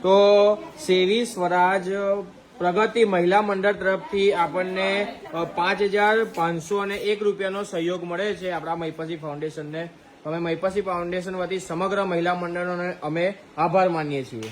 તો સેવી સ્વરાજ પ્રગતિ મહિલા મંડળ તરફથી આપણને 5,501 રૂપિયાનો સહયોગ મળે છે આપણા મહિપતસિંહ ફાઉન્ડેશનને. અમે મહિપતસિંહ ફાઉન્ડેશન વતી સમગ્ર મહિલા મંડળોને અમે આભાર માનીએ છીએ.